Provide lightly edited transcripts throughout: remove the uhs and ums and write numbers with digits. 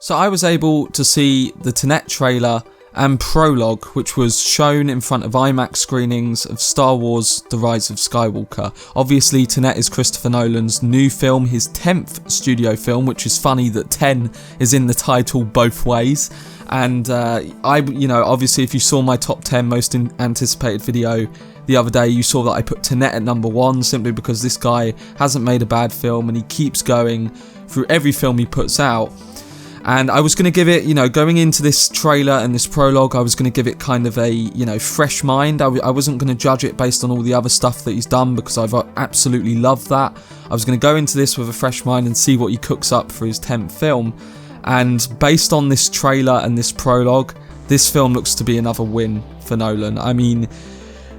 So I was able to see the TENET trailer and prologue, which was shown in front of IMAX screenings of Star Wars The Rise of Skywalker. Obviously, TENET is Christopher Nolan's new film, his 10th studio film, which is funny that 10 is in the title both ways. And obviously if you saw my top 10 most anticipated video the other day, you saw that I put TENET at number 1 simply because this guy hasn't made a bad film and he keeps going through every film he puts out. And I was going to give it, going into this trailer and this prologue, I was going to give it kind of a, fresh mind. I wasn't going to judge it based on all the other stuff that he's done because I've absolutely loved that. I was going to go into this with a fresh mind and see what he cooks up for his 10th film. And based on this trailer and this prologue, this film looks to be another win for Nolan. I mean,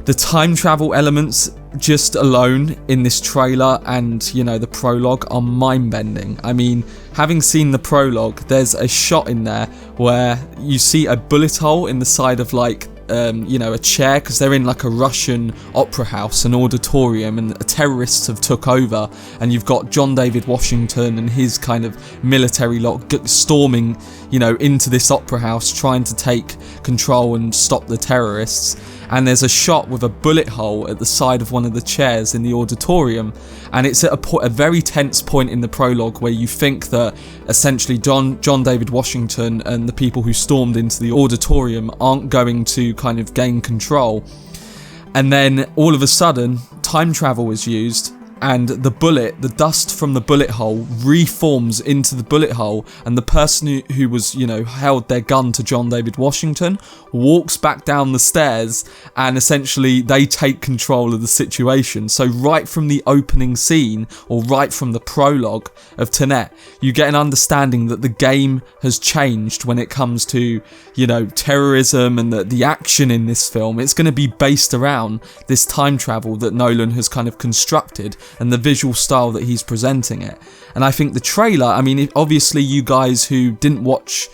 the time travel elements just alone in this trailer and, the prologue are mind-bending. I mean, having seen the prologue, there's a shot in there where you see a bullet hole in the side of a chair, because they're in like a Russian opera house, an auditorium, and terrorists have took over, and you've got John David Washington and his kind of military lot storming, into this opera house trying to take control and stop the terrorists. And there's a shot with a bullet hole at the side of one of the chairs in the auditorium, and it's at a very tense point in the prologue where you think that essentially John David Washington and the people who stormed into the auditorium aren't going to kind of gain control. And then all of a sudden, time travel is used, and the dust from the bullet hole reforms into the bullet hole, and the person who was, held their gun to John David Washington walks back down the stairs, and essentially they take control of the situation. So right from the opening scene, or right from the prologue of TENET, you get an understanding that the game has changed when it comes to, terrorism and the action in this film. It's going to be based around this time travel that Nolan has kind of constructed and the visual style that he's presenting it. And I think the trailer, obviously you guys who didn't watch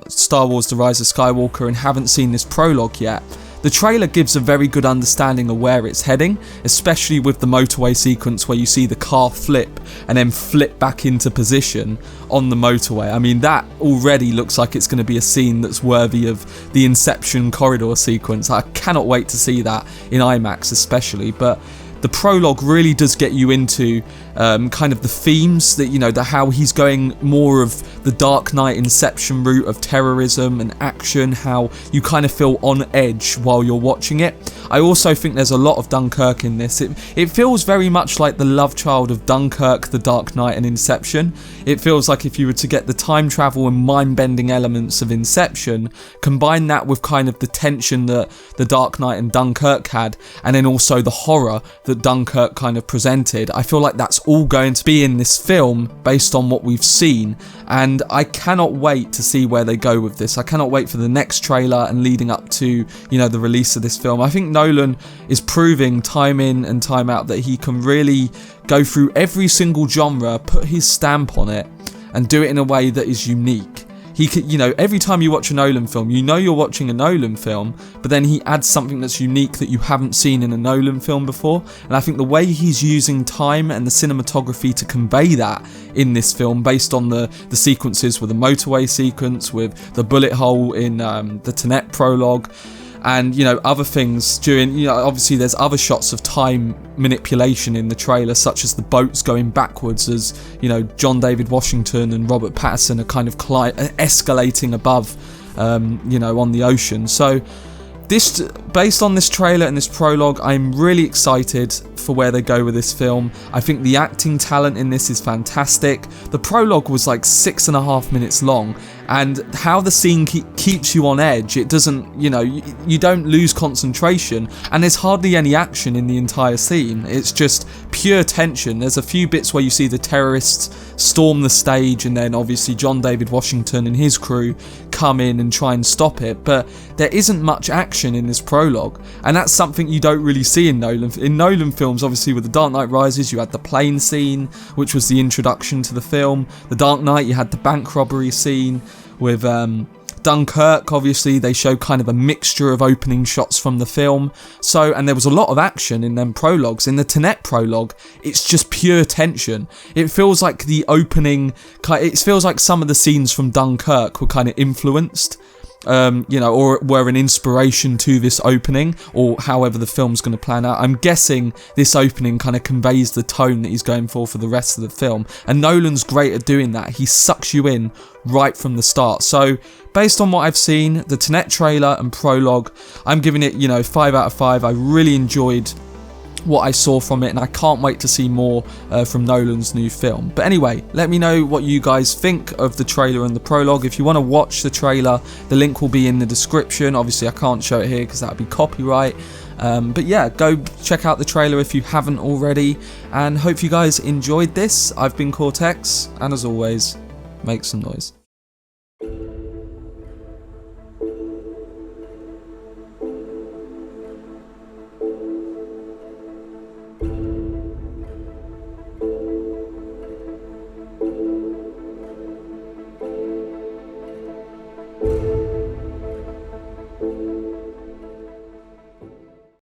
Star Wars The Rise of Skywalker and haven't seen this prologue yet, the trailer gives a very good understanding of where it's heading, especially with the motorway sequence where you see the car flip and then flip back into position on the motorway. I mean, that already looks like it's going to be a scene that's worthy of the Inception corridor sequence. I cannot wait to see that in IMAX especially, but the prologue really does get you into kind of the themes that, how he's going more of the Dark Knight Inception route of terrorism and action, how you kind of feel on edge while you're watching it. I also think there's a lot of Dunkirk in this. It feels very much like the love child of Dunkirk, The Dark Knight and Inception. It feels like if you were to get the time travel and mind-bending elements of Inception, combine that with kind of the tension that The Dark Knight and Dunkirk had, and then also the horror that Dunkirk kind of presented, I feel like that's all going to be in this film based on what we've seen, and I cannot wait to see where they go with this. I cannot wait for the next trailer and leading up to, the release of this film. I think Nolan is proving time in and time out that he can really go through every single genre, put his stamp on it, and do it in a way that is unique. He could, every time you watch a Nolan film, you're watching a Nolan film, but then he adds something that's unique that you haven't seen in a Nolan film before. And I think the way he's using time and the cinematography to convey that in this film, based on the sequences with the motorway sequence, with the bullet hole in the TENET prologue, and other things during, obviously there's other shots of time manipulation in the trailer, such as the boats going backwards as John David Washington and Robert Pattinson are kind of escalating above on the ocean. So based on this trailer and this prologue, I'm really excited for where they go with this film. I think the acting talent in this is fantastic. The prologue was like 6.5 minutes long, and how the scene keeps you on edge. It doesn't, you don't lose concentration, and there's hardly any action in the entire scene. It's just pure tension. There's a few bits where you see the terrorists storm the stage, and then obviously John David Washington and his crew come in and try and stop it, but there isn't much action in this prologue, and that's something you don't really see in Nolan. In Nolan films, obviously with The Dark Knight Rises, you had the plane scene, which was the introduction to the film. The Dark Knight, you had the bank robbery scene with Dunkirk, obviously, they show kind of a mixture of opening shots from the film. So, and there was a lot of action in them prologues. In the TENET prologue, it's just pure tension. It feels like the opening, it feels like some of the scenes from Dunkirk were kind of influenced, you know, or were an inspiration to this opening, or however the film's going to plan out. I'm guessing this opening kind of conveys the tone that he's going for the rest of the film. And Nolan's great at doing that. He sucks you in right from the start. So, based on what I've seen, the TENET trailer and prologue, I'm giving it, you know, 5 out of 5. I really enjoyed what I saw from it, and I can't wait to see more from Nolan's new film. But anyway, let me know what you guys think of the trailer and the prologue. If you want to watch the trailer, the link will be in the description. Obviously, I can't show it here because that would be copyright. But yeah, go check out the trailer if you haven't already, and hope you guys enjoyed this. I've been Cortex, and as always, make some noise.